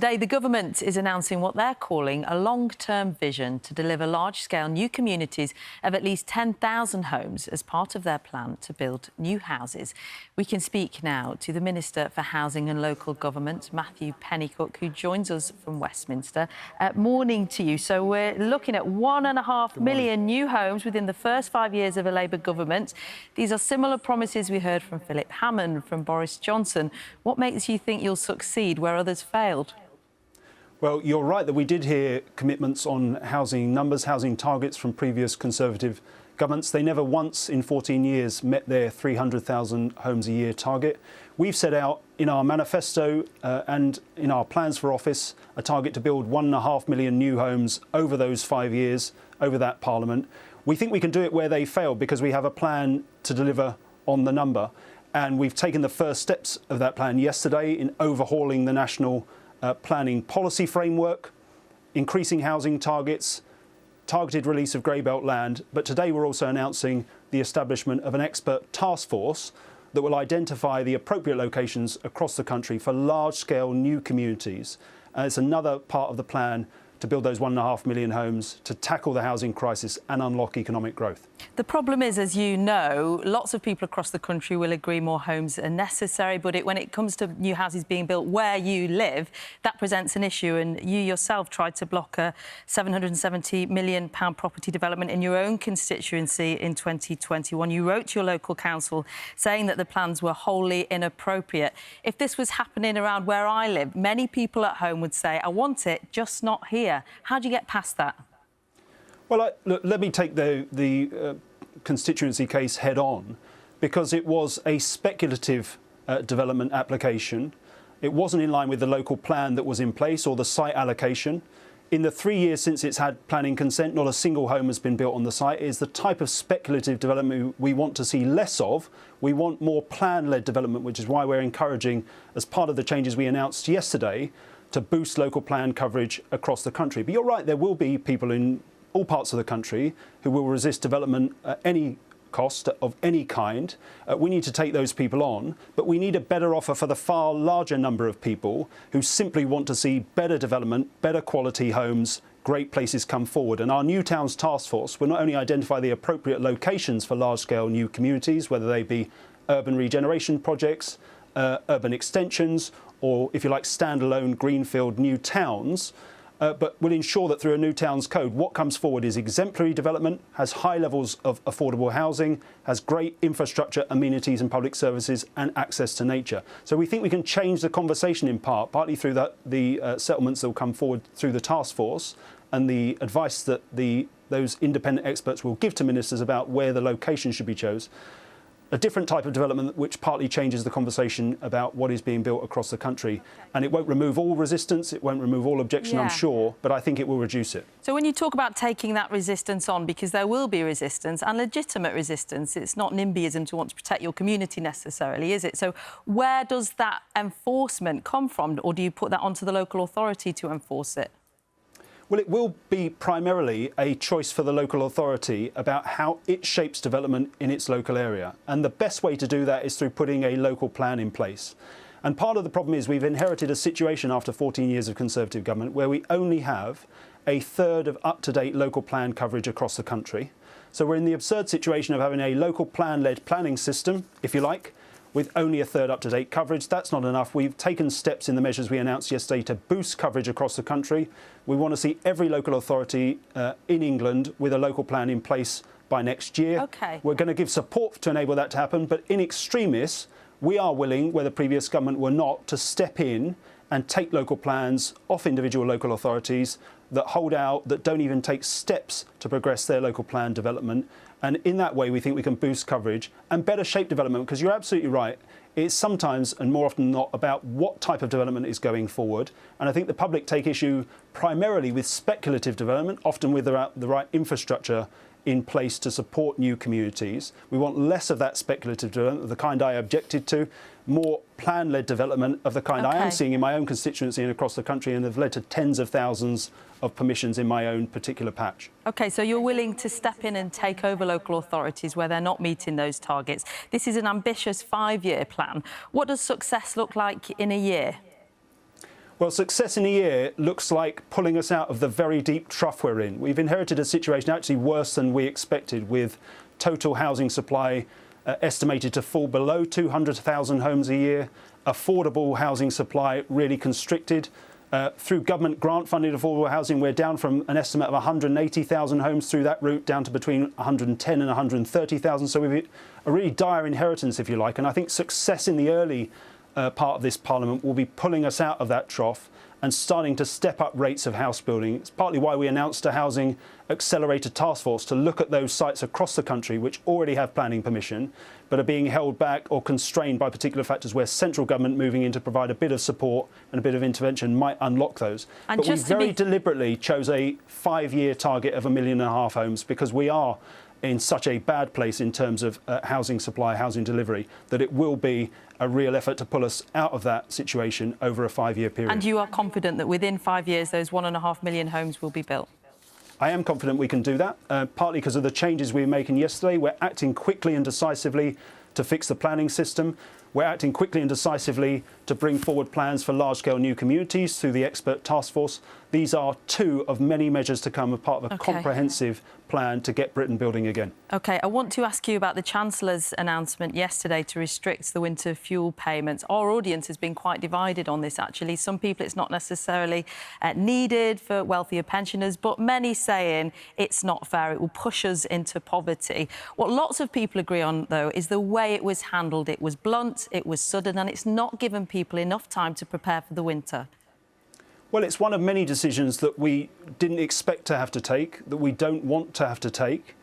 Today, the government is announcing what they're calling a long-term vision to deliver large-scale new communities of at least 10,000 homes as part of their plan to build new houses. We can speak now to the Minister for Housing and Local Government, Matthew Pennycook, who joins us from Westminster. Morning to you. So we're looking at 1.5 million new homes within the first 5 years of a Labour government. These are similar promises we heard from Philip Hammond, from Boris Johnson. What makes you think you'll succeed where others failed? Well, you're right that we did hear commitments on housing numbers, housing targets from previous Conservative governments. They never once in 14 years met their 300,000 homes a year target. We've set out in our manifesto and in our plans for office a target to build 1.5 million new homes over those 5 years, over that Parliament. We think we can do it where they failed because we have a plan to deliver on the number. And we've taken the first steps of that plan yesterday in overhauling the national planning policy framework, increasing housing targets, targeted release of grey belt land. But today we're also announcing the establishment of an expert task force that will identify the appropriate locations across the country for large-scale new communities. It's another part of the plan to build those 1.5 million homes to tackle the housing crisis and unlock economic growth. The problem is, as you know, lots of people across the country will agree more homes are necessary, but when it comes to new houses being built where you live, that presents an issue. And you yourself tried to block a £770 million property development in your own constituency in 2021. You wrote to your local council saying that the plans were wholly inappropriate. If this was happening around where I live, many people at home would say, I want it, just not here. How do you get past that? Well, look, let me take the constituency case head on, because it was a speculative development application. It wasn't in line with the local plan that was in place or the site allocation. In the 3 years since it's had planning consent, not a single home has been built on the site. It is the type of speculative development we want to see less of. We want more plan-led development, which is why we're encouraging, as part of the changes we announced yesterday, to boost local plan coverage across the country. But you're right, there will be people in all parts of the country who will resist development at any cost of any kind. We need to take those people on, but we need a better offer for the far larger number of people who simply want to see better development, better quality homes, great places come forward. And our New Towns Task Force will not only identify the appropriate locations for large-scale new communities, whether they be urban regeneration projects, urban extensions, or, if you like, standalone greenfield new towns, but will ensure that through a new towns code, what comes forward is exemplary development, has high levels of affordable housing, has great infrastructure, amenities and public services, and access to nature. So we think we can change the conversation in part, partly through the settlements that will come forward through the task force and the advice that those independent experts will give to ministers about where the location should be chosen. A different type of development which partly changes the conversation about what is being built across the country. And it won't remove all resistance, it won't remove all objection, I'm sure, but I think it will reduce it. So when you talk about taking that resistance on, because there will be resistance and legitimate resistance, it's not NIMBYism to want to protect your community necessarily, is it? So where does that enforcement come from, or do you put that onto the local authority to enforce it? Well, it will be primarily a choice for the local authority about how it shapes development in its local area. And the best way to do that is through putting a local plan in place. And part of the problem is we've inherited a situation after 14 years of Conservative government where we only have a third of up-to-date local plan coverage across the country. So we're in the absurd situation of having a local plan-led planning system, if you like, with only a third up-to-date coverage. That's not enough. We've taken steps in the measures we announced yesterday to boost coverage across the country. We want to see every local authority in England with a local plan in place by next year. Okay. We're going to give support to enable that to happen, but in extremis, we are willing, where the previous government were not, to step in and take local plans off individual local authorities that hold out, that don't even take steps to progress their local plan development. And in that way, we think we can boost coverage and better shape development, because you're absolutely right. It's sometimes, and more often than not, about what type of development is going forward. And I think the public take issue primarily with speculative development, often with the right infrastructure in place to support new communities. We want less of that speculative development, of the kind I objected to, more plan-led development of the kind I am seeing in my own constituency and across the country, and have led to tens of thousands of permissions in my own particular patch. OK, so you're willing to step in and take over local authorities where they're not meeting those targets. This is an ambitious 5-year plan. What does success look like in a year? Well, success in a year looks like pulling us out of the very deep trough we're in. We've inherited a situation actually worse than we expected, with total housing supply estimated to fall below 200,000 homes a year, affordable housing supply really constricted. Through government grant-funded affordable housing, we're down from an estimate of 180,000 homes through that route down to between 110 and 130,000. So we've a really dire inheritance, if you like. And I think success in the early part of this Parliament will be pulling us out of that trough and starting to step up rates of house building. It's partly why we announced a housing accelerator task force to look at those sites across the country which already have planning permission but are being held back or constrained by particular factors where central government moving in to provide a bit of support and a bit of intervention might unlock those. But we very deliberately chose a 5-year target of 1.5 million homes because we are in such a bad place in terms of housing supply, housing delivery, that it will be a real effort to pull us out of that situation over a 5-year period. And you are confident that within 5 years those 1.5 million homes will be built? I am confident we can do that, partly because of the changes we were making yesterday. We're acting quickly and decisively to fix the planning system. We're acting quickly and decisively to bring forward plans for large-scale new communities through the expert task force. These are 2 of many measures to come as part of a comprehensive plan to get Britain building again. OK, I want to ask you about the Chancellor's announcement yesterday to restrict the winter fuel payments. Our audience has been quite divided on this, actually. Some people it's not necessarily needed for wealthier pensioners, but many saying it's not fair, it will push us into poverty. What lots of people agree on, though, is the way it was handled. It was blunt, it was sudden, and it's not given people enough time to prepare for the winter. Well, it's one of many decisions that we didn't expect to have to take, that we don't want to have to take.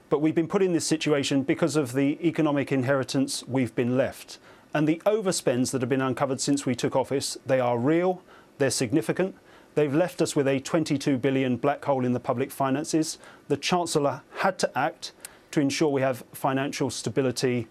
But we've been put in this situation because of the economic inheritance we've been left. And the overspends that have been uncovered since we took office, they are real, they're significant. They've left us with a 22 billion black hole in the public finances. The Chancellor had to act to ensure we have financial stability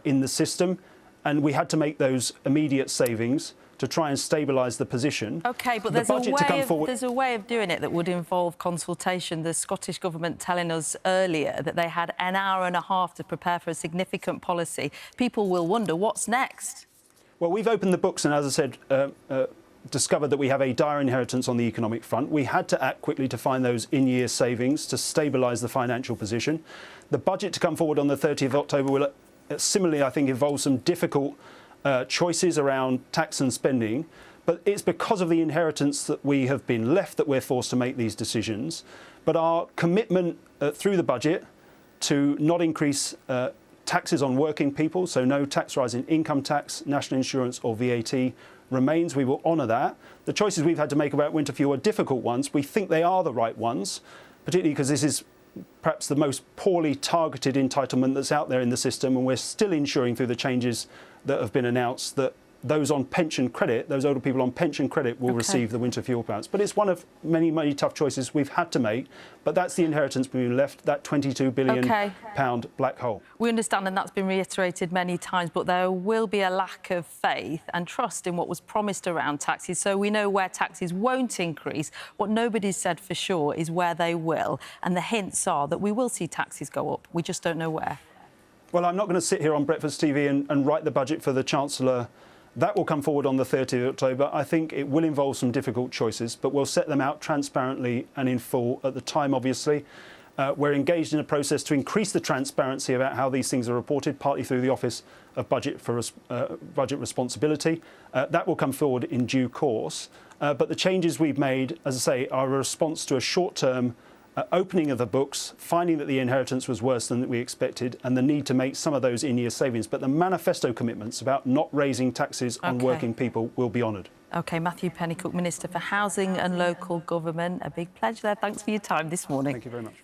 in the system. And we had to make those immediate savings to try and stabilise the position. OK, but there's a way of doing it that would involve consultation. The Scottish Government telling us earlier that they had an hour and a half to prepare for a significant policy. People will wonder, what's next? Well, we've opened the books and, as I said, discovered that we have a dire inheritance on the economic front. We had to act quickly to find those in-year savings to stabilise the financial position. The budget to come forward on the 30th of October will similarly, I think, involve some difficult choices around tax and spending, but it's because of the inheritance that we have been left that we're forced to make these decisions. But our commitment through the budget to not increase taxes on working people, so no tax rise in income tax, national insurance or VAT, remains. We will honour that. The choices we've had to make about winter fuel are difficult ones. We think they are the right ones, particularly because this is perhaps the most poorly targeted entitlement that's out there in the system, and we're still ensuring through the changes that have been announced that those on pension credit, those older people on pension credit, will receive the winter fuel payments. But it's one of many, many tough choices we've had to make. But that's the inheritance we've been left, that £22 billion black hole. We understand, and that's been reiterated many times, but there will be a lack of faith and trust in what was promised around taxes. So we know where taxes won't increase. What nobody's said for sure is where they will. And the hints are that we will see taxes go up. We just don't know where. Well, I'm not going to sit here on Breakfast TV and write the budget for the Chancellor. That will come forward on the 30th of October. I think it will involve some difficult choices, but we'll set them out transparently and in full at the time, obviously. We're engaged in a process to increase the transparency about how these things are reported, partly through the Office of Budget Responsibility. That will come forward in due course. But the changes we've made, as I say, are a response to a short-term opening of the books, finding that the inheritance was worse than we expected, and the need to make some of those in-year savings. But the manifesto commitments about not raising taxes on working people will be honoured. OK, Matthew Pennycook, Minister for Housing and Local Government. A big pledge there. Thanks for your time this morning. Thank you very much.